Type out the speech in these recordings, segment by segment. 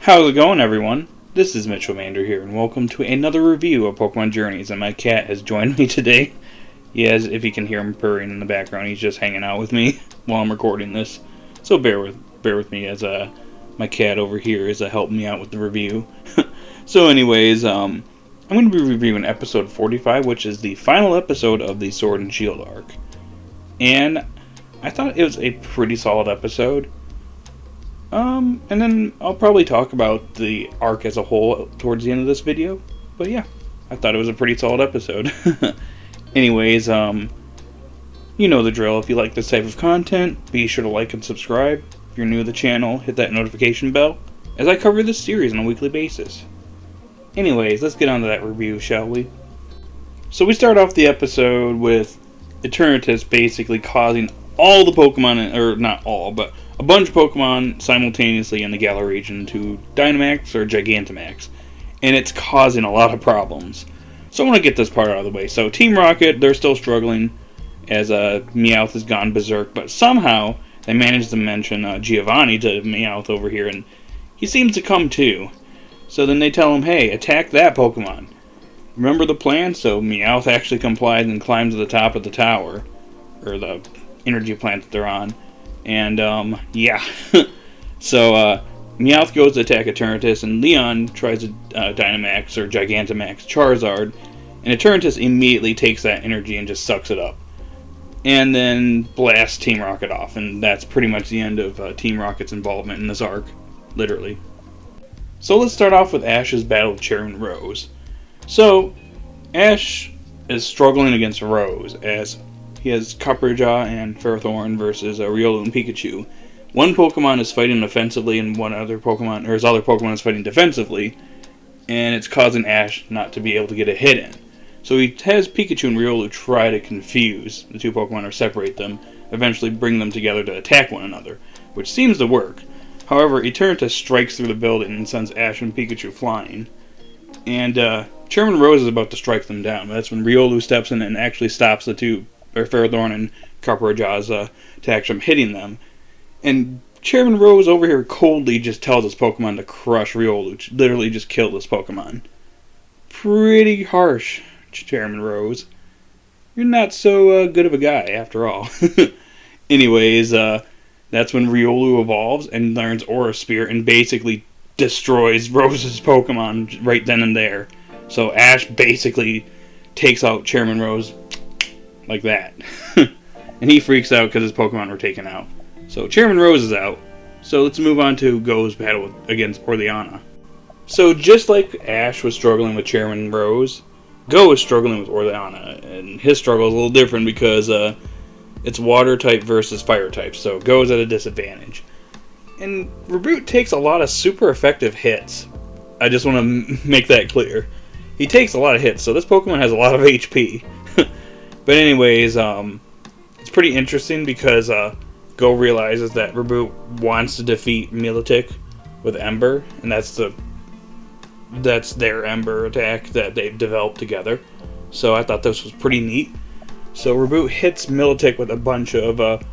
How's it going, everyone? This is Mitchell Mander here, and welcome to another review of Pokemon Journeys, and my cat has joined me today. Yes, if you can hear him purring in the background, he's just hanging out with me while I'm recording this. So bear with me as my cat over here is helping me out with the review. So anyways, I'm going to be reviewing episode 45, which is the final episode of the Sword and Shield arc. And I thought it was a pretty solid episode. And then I'll probably talk about the arc as a whole towards the end of this video. But yeah, I thought it was a pretty solid episode. Anyways, you know the drill. If you like this type of content, be sure to like and subscribe. If you're new to the channel, hit that notification bell, as I cover this series on a weekly basis. Anyways, let's get on to that review, shall we? So we start off the episode with Eternatus basically causing all the Pokemon, or not all, but a bunch of Pokemon simultaneously in the Galar region to Dynamax or Gigantamax, and it's causing a lot of problems. So I want to get this part out of the way. So Team Rocket, they're still struggling as Meowth has gone berserk, but somehow they managed to mention Giovanni to Meowth over here, and he seems to come too. So then they tell him, hey, attack that Pokemon. Remember the plan? So Meowth actually complies and climbs to the top of the tower, or the energy plant that they're on. And, yeah. So, Meowth goes to attack Eternatus, and Leon tries to Dynamax or Gigantamax Charizard, and Eternatus immediately takes that energy and just sucks it up. And then blasts Team Rocket off, and that's pretty much the end of Team Rocket's involvement in this arc, literally. So let's start off with Ash's battle with Chairman Rose. So, Ash is struggling against Rose, as he has Copperjaw and Ferrothorn versus Riolu and Pikachu. One Pokemon is fighting offensively and his other Pokemon is fighting defensively, and it's causing Ash not to be able to get a hit in. So he has Pikachu and Riolu try to confuse the two Pokemon or separate them, eventually bring them together to attack one another, which seems to work. However, Eternatus strikes through the building and sends Ash and Pikachu flying. And Chairman Rose is about to strike them down, but that's when Riolu steps in and actually stops the two, or Ferrothorn and Copperjaw's attacks from hitting them. And Chairman Rose over here coldly just tells his Pokemon to crush Riolu, literally just kill this Pokemon. Pretty harsh, Chairman Rose. You're not so good of a guy, after all. Anyways, that's when Riolu evolves and learns Aura Spear and basically destroys Rose's Pokemon right then and there. So Ash basically takes out Chairman Rose like that. And he freaks out because his Pokemon were taken out. So Chairman Rose is out. So let's move on to Go's battle against Orliana. So just like Ash was struggling with Chairman Rose, Go is struggling with Orliana. And his struggle is a little different because it's water type versus fire type. So Go is at a disadvantage. And Reboot takes a lot of super effective hits. I just want to make that clear. He takes a lot of hits, so this Pokemon has a lot of HP. But anyways, it's pretty interesting because Go realizes that Reboot wants to defeat Milotic with Ember, and that's their Ember attack that they've developed together. So I thought this was pretty neat. So Reboot hits Milotic with a bunch of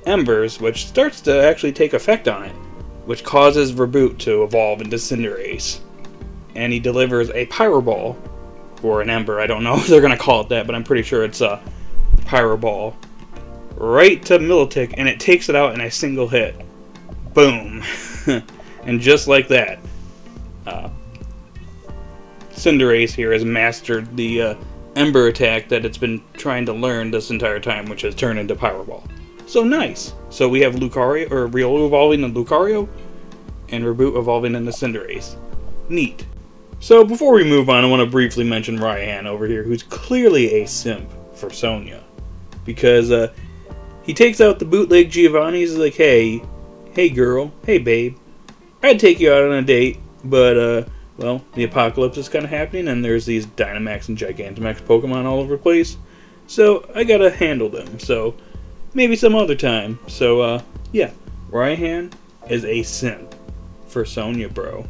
Embers, which starts to actually take effect on it, which causes Reboot to evolve into Cinderace. And he delivers a Pyro Ball, or an Ember, I don't know if they're going to call it that, but I'm pretty sure it's a Pyro Ball, right to Milotic, and it takes it out in a single hit. Boom. And just like that, Cinderace here has mastered the Ember attack that it's been trying to learn this entire time, which has turned into Pyro Ball. So nice. So we have Lucario, or Riolu evolving into Lucario, and Reboot evolving into Cinderace. Neat. So before we move on, I want to briefly mention Ryan over here, who's clearly a simp for Sonia. Because he takes out the bootleg Giovanni. He's like, hey girl, hey babe, I'd take you out on a date, but well, the apocalypse is kind of happening, and there's these Dynamax and Gigantamax Pokemon all over the place, so I gotta handle them, so maybe some other time. So yeah, Ryan is a simp for Sonia, bro.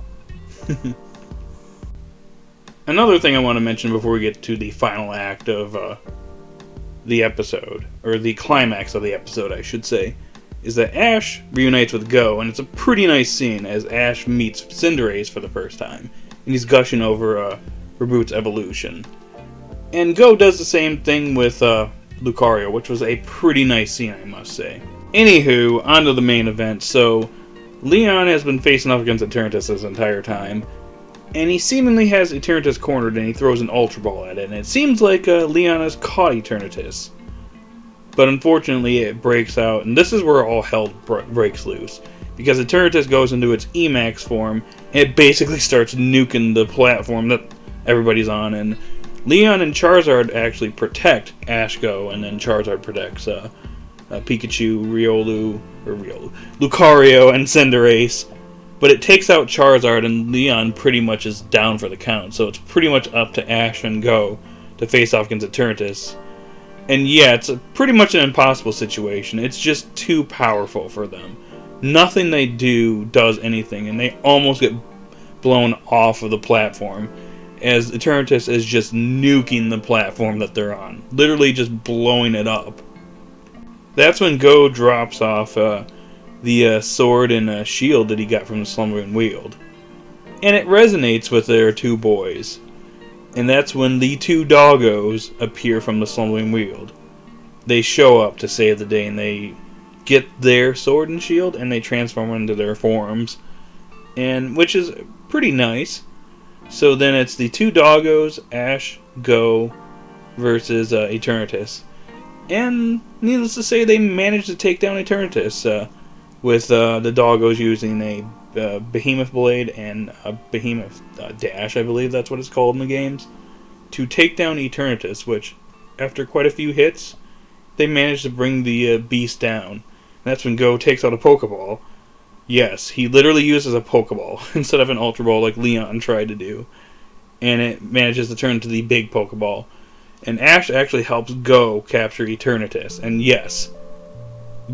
Another thing I want to mention before we get to the final act of the episode, or the climax of the episode, I should say, is that Ash reunites with Go, and it's a pretty nice scene as Ash meets Cinderace for the first time, and he's gushing over Reboot's evolution. And Go does the same thing with Lucario, which was a pretty nice scene, I must say. Anywho, on to the main event. So, Leon has been facing off against Eternatus this entire time, and he seemingly has Eternatus cornered, and he throws an Ultra Ball at it, and it seems like Leon has caught Eternatus. But unfortunately, it breaks out, and this is where all hell breaks loose. Because Eternatus goes into its Emax form, and it basically starts nuking the platform that everybody's on, and Leon and Charizard actually protect Ash Go, and then Charizard protects Pikachu, Lucario, and Cinderace. But it takes out Charizard, and Leon pretty much is down for the count, so it's pretty much up to Ash and Go to face off against Eternatus. And yeah, it's pretty much an impossible situation. It's just too powerful for them. Nothing they do does anything, and they almost get blown off of the platform, as Eternatus is just nuking the platform that they're on. Literally just blowing it up. That's when Go drops off the sword and shield that he got from the Slumbering Weald. And it resonates with their two boys. And that's when the two doggos appear from the Slumbering Weald. They show up to save the day, and they get their sword and shield, and they transform into their forms, and which is pretty nice. So then it's the two doggos, Ash, Go, versus Eternatus. And needless to say, they managed to take down Eternatus with the doggos using a Behemoth Blade and a Behemoth Dash, I believe that's what it's called in the games, to take down Eternatus, which, after quite a few hits, they managed to bring the beast down. And that's when Go takes out a Pokeball. Yes, he literally uses a Pokeball instead of an Ultra Ball like Leon tried to do. And it manages to turn into the big Pokeball. And Ash actually helps Go capture Eternatus. And yes,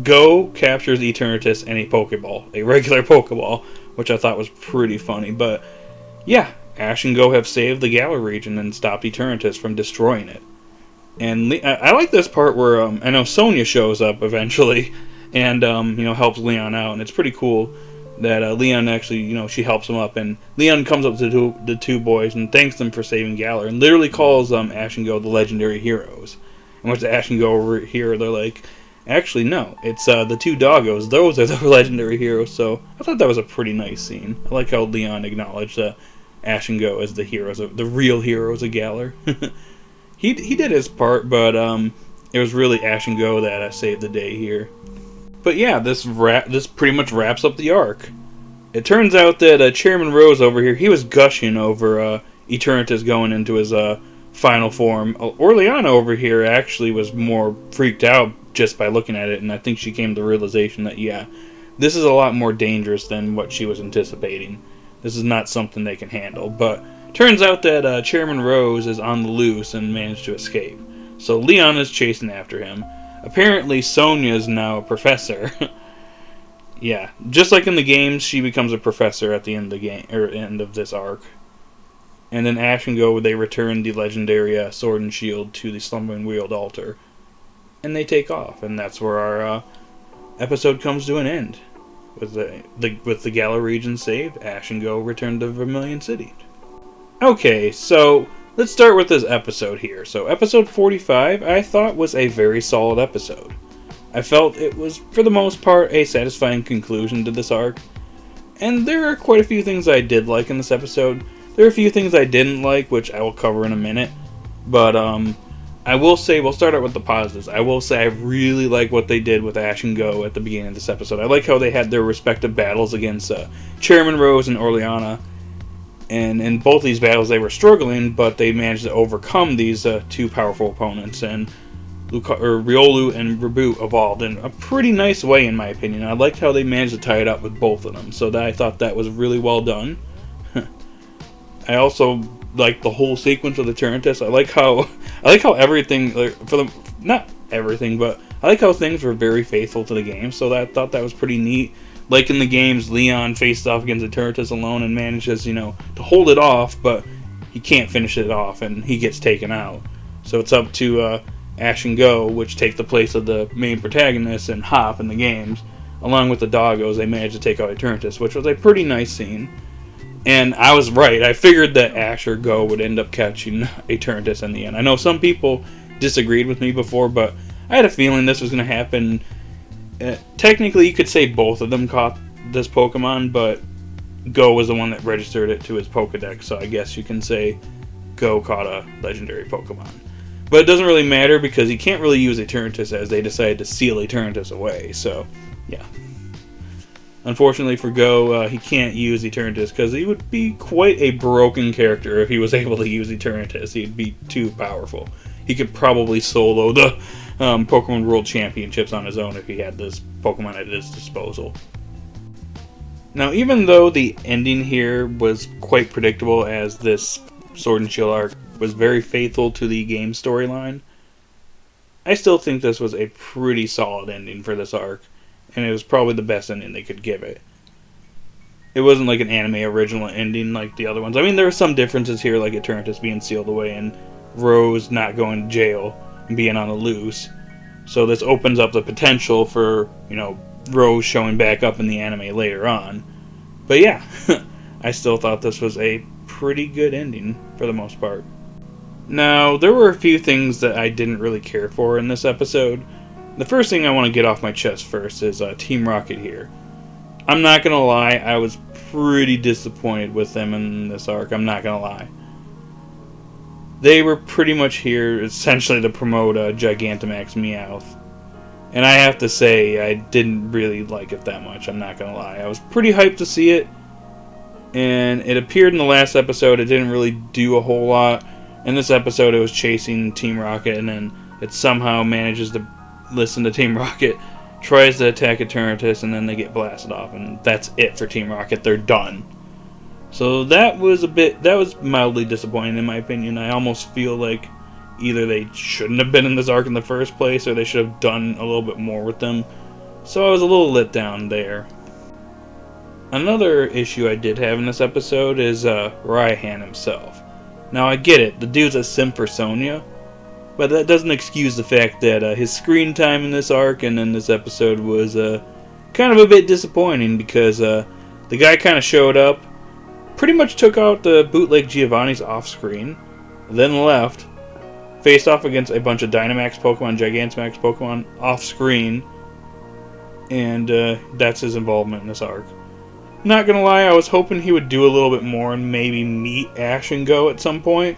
Go captures Eternatus and a Pokeball, a regular Pokeball, which I thought was pretty funny. But yeah, Ash and Go have saved the Galar region and stopped Eternatus from destroying it. And I like this part where I know Sonya shows up eventually, and helps Leon out, and it's pretty cool that Leon actually she helps him up, and Leon comes up to the two boys and thanks them for saving Galar, and literally calls Ash and Go the legendary heroes. And once Ash and Go over here, they're like, actually, no, it's the two doggos. Those are the legendary heroes. So I thought that was a pretty nice scene. I like how Leon acknowledged Ash and Go as the heroes, the real heroes of Galar. He did his part, but it was really Ash and Go that saved the day here. But yeah, this pretty much wraps up the arc. It turns out that Chairman Rose over here, he was gushing over Eternatus going into his final form. Orliana over here actually was more freaked out just by looking at it, and I think she came to the realization that, yeah, this is a lot more dangerous than what she was anticipating. This is not something they can handle. But turns out that Chairman Rose is on the loose and managed to escape. So Leon is chasing after him. Apparently Sonya is now a professor. Yeah, just like in the games, she becomes a professor at the end of the game, or end of this arc. And then Ash and Go, they return the legendary sword and shield to the Slumbering Weald altar. And they take off, and that's where our episode comes to an end. With the Galar region saved, Ash and Go return to Vermilion City. Okay, so let's start with this episode here. So episode 45, I thought was a very solid episode. I felt it was, for the most part, a satisfying conclusion to this arc. And there are quite a few things I did like in this episode. There are a few things I didn't like, which I will cover in a minute. But I will say, we'll start out with the positives. I will say I really like what they did with Ash and Go at the beginning of this episode. I like how they had their respective battles against Chairman Rose and Orliana. And in both these battles they were struggling, but they managed to overcome these two powerful opponents. And Riolu and Reboot evolved in a pretty nice way, in my opinion. I liked how they managed to tie it up with both of them. So I thought that was really well done. I also like the whole sequence of the Eternatus. I like how everything, not everything, but I like how things were very faithful to the game. So I thought that was pretty neat. Like in the games, Leon faced off against Eternatus alone and manages, to hold it off, but he can't finish it off, and he gets taken out. So it's up to Ash and Go, which take the place of the main protagonists and Hop in the games, along with the doggos, they managed to take out Eternatus, which was a pretty nice scene. And I was right. I figured that Ash or Go would end up catching Eternatus in the end. I know some people disagreed with me before, but I had a feeling this was going to happen. Technically, you could say both of them caught this Pokemon, but Go was the one that registered it to his Pokedex, so I guess you can say Go caught a legendary Pokemon. But it doesn't really matter because he can't really use Eternatus as they decided to seal Eternatus away, so yeah. Unfortunately for Go, he can't use Eternatus because he would be quite a broken character if he was able to use Eternatus. He'd be too powerful. He could probably solo the Pokemon World Championships on his own if he had this Pokemon at his disposal. Now, even though the ending here was quite predictable, as this Sword and Shield arc was very faithful to the game storyline, I still think this was a pretty solid ending for this arc. And it was probably the best ending they could give it. It wasn't like an anime original ending like the other ones. I mean, there were some differences here, like Eternatus being sealed away and Rose not going to jail and being on the loose. So this opens up the potential for, Rose showing back up in the anime later on. But yeah, I still thought this was a pretty good ending for the most part. Now, there were a few things that I didn't really care for in this episode. The first thing I want to get off my chest first is Team Rocket here. I'm not going to lie, I was pretty disappointed with them in this arc, I'm not going to lie. They were pretty much here essentially to promote Gigantamax Meowth. And I have to say, I didn't really like it that much, I'm not going to lie. I was pretty hyped to see it, and it appeared in the last episode. It didn't really do a whole lot. In this episode, it was chasing Team Rocket, and then it somehow manages to listen to Team Rocket, tries to attack Eternatus, and then they get blasted off, and that's it for Team Rocket. They're done. So that was mildly disappointing in my opinion. I almost feel like either they shouldn't have been in this arc in the first place, or they should have done a little bit more with them. So I was a little let down there. Another issue I did have in this episode is Raihan himself. Now I get it, the dude's a simp for Sonya, but that doesn't excuse the fact that his screen time in this arc and in this episode was kind of a bit disappointing, because the guy kind of showed up, pretty much took out the bootleg Giovanni's off screen, then left, faced off against a bunch of Dynamax Pokemon, Gigantamax Pokemon off screen, and that's his involvement in this arc. Not gonna lie, I was hoping he would do a little bit more and maybe meet Ash and Go at some point,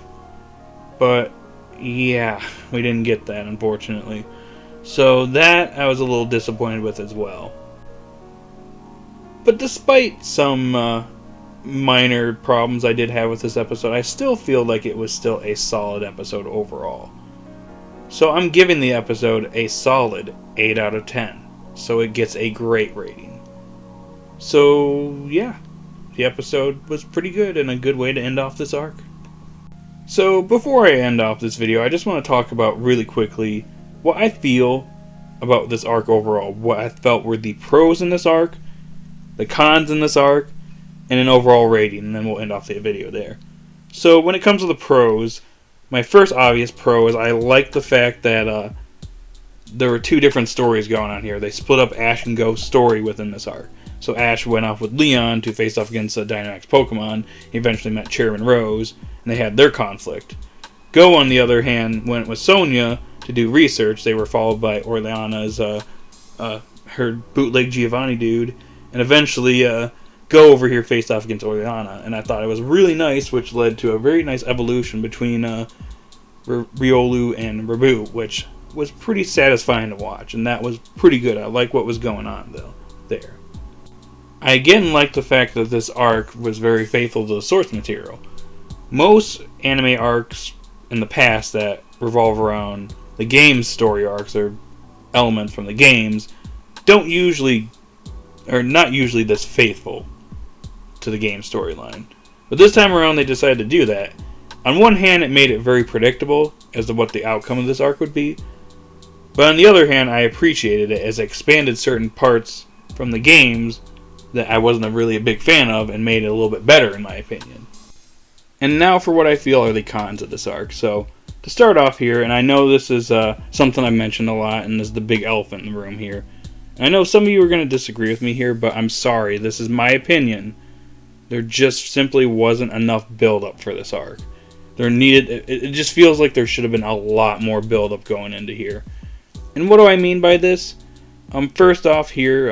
but yeah, we didn't get that, unfortunately. So that I was a little disappointed with as well. But despite some minor problems I did have with this episode, I still feel like it was still a solid episode overall. So I'm giving the episode a solid 8 out of 10. So it gets a great rating. So yeah, the episode was pretty good and a good way to end off this arc. So before I end off this video, I just want to talk about really quickly what I feel about this arc overall. What I felt were the pros in this arc, the cons in this arc, and an overall rating, and then we'll end off the video there. So when it comes to the pros, my first obvious pro is I like the fact that there were two different stories going on here. They split up Ash and Go's story within this arc. So Ash went off with Leon to face off against a Dynamax Pokemon. He eventually met Chairman Rose, and they had their conflict. Go, on the other hand, went with Sonya to do research. They were followed by Orliana's, her bootleg Giovanni dude, and eventually Go over here faced off against Orliana, and I thought it was really nice, which led to a very nice evolution between Riolu and Rabu, which was pretty satisfying to watch, and that was pretty good. I like what was going on, though, there. I again like the fact that this arc was very faithful to the source material. Most anime arcs in the past that revolve around the game's story arcs or elements from the games don't usually, or not usually this faithful to the game storyline. But this time around they decided to do that. On one hand, it made it very predictable as to what the outcome of this arc would be. But on the other hand, I appreciated it as it expanded certain parts from the games that I wasn't really a big fan of and made it a little bit better in my opinion. And now for what I feel are the cons of this arc. So, to start off here, and I know this is something I've mentioned a lot, and this is the big elephant in the room here, I know some of you are going to disagree with me here, but I'm sorry. This is my opinion. There just simply wasn't enough build-up for this arc. It just feels like there should have been a lot more build-up going into here. And what do I mean by this? First off here,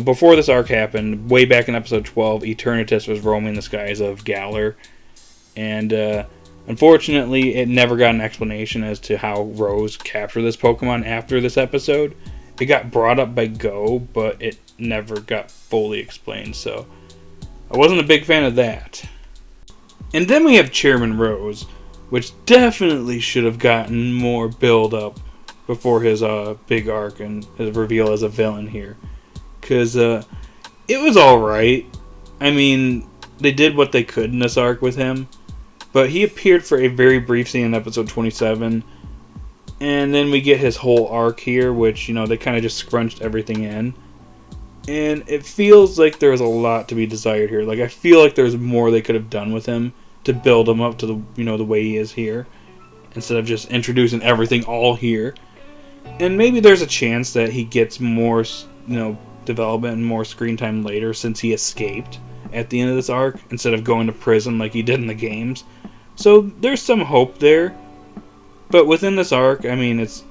before this arc happened, way back in episode 12, Eternatus was roaming the skies of Galar. And unfortunately, it never got an explanation as to how Rose captured this Pokemon after this episode. It got brought up by Go, but it never got fully explained, so I wasn't a big fan of that. And then we have Chairman Rose, which definitely should have gotten more build-up before his big arc and his reveal as a villain here. Because it was alright. I mean, they did what they could in this arc with him. But he appeared for a very brief scene in episode 27. And then we get his whole arc here, which, they kind of just scrunched everything in. And it feels like there's a lot to be desired here. Like, I feel like there's more they could have done with him to build him up to the way he is here, instead of just introducing everything all here. And maybe there's a chance that he gets more, development and more screen time later, since he escaped at the end of this arc instead of going to prison like he did in the games. So there's some hope there. But within this arc, I mean, it's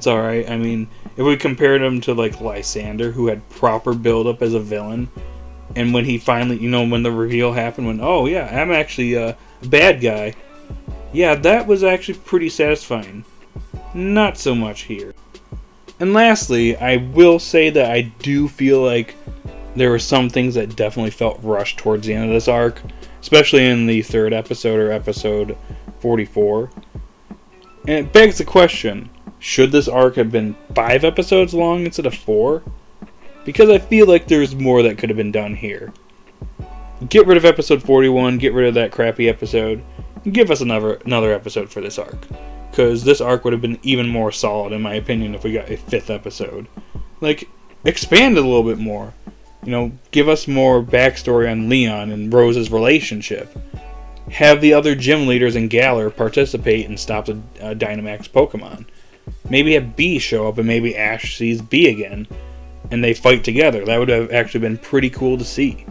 alright. I mean, if we compared him to, like, Lysander, who had proper build-up as a villain, and when he finally, when the reveal happened, when, oh yeah, I'm actually a bad guy, yeah, that was actually pretty satisfying. Not so much here. And lastly, I will say that I do feel like there were some things that definitely felt rushed towards the end of this arc, especially in the third episode, or episode 44. And it begs the question, should this arc have been 5 episodes long instead of 4? Because I feel like there's more that could have been done here. Get rid of episode 41, get rid of that crappy episode, and give us another episode for this arc. Because this arc would have been even more solid, in my opinion, if we got a 5th episode. Like, expand it a little bit more. Give us more backstory on Leon and Rose's relationship. Have the other gym leaders in Galar participate and stop the Dynamax Pokemon. Maybe have B show up and maybe Ash sees B again and they fight together. That would have actually been pretty cool to see.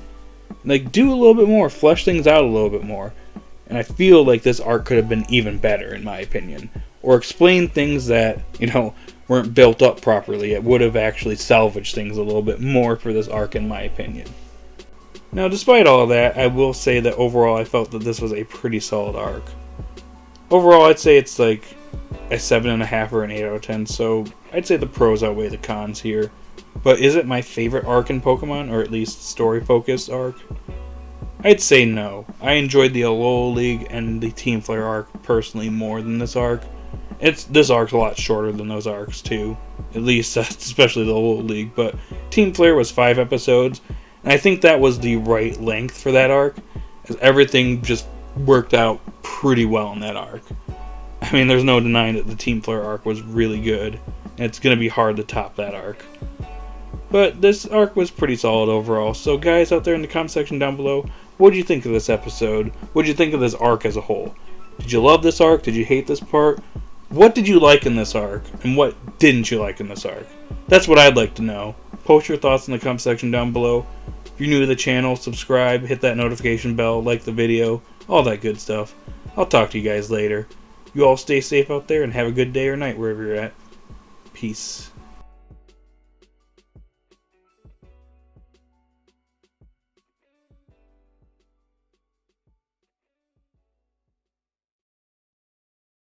Like, do a little bit more, flesh things out a little bit more. And I feel like this arc could have been even better, in my opinion. Or explain things that, weren't built up properly. It would have actually salvaged things a little bit more for this arc, in my opinion. Now, despite all of that, I will say that overall I felt that this was a pretty solid arc. Overall, I'd say it's like a 7.5 or an 8 out of 10, so I'd say the pros outweigh the cons here. But is it my favorite arc in Pokemon, or at least story-focused arc? I'd say no. I enjoyed the Alola League and the Team Flare arc personally more than this arc. This arc's a lot shorter than those arcs too, at least especially the Alola League, but Team Flare was 5 episodes, and I think that was the right length for that arc, as everything just worked out pretty well in that arc. I mean, there's no denying that the Team Flare arc was really good, and it's going to be hard to top that arc. But this arc was pretty solid overall, so guys out there in the comment section down below, what did you think of this episode? What did you think of this arc as a whole? Did you love this arc? Did you hate this part? What did you like in this arc? And what didn't you like in this arc? That's what I'd like to know. Post your thoughts in the comment section down below. If you're new to the channel, subscribe, hit that notification bell, like the video, all that good stuff. I'll talk to you guys later. You all stay safe out there and have a good day or night wherever you're at. Peace.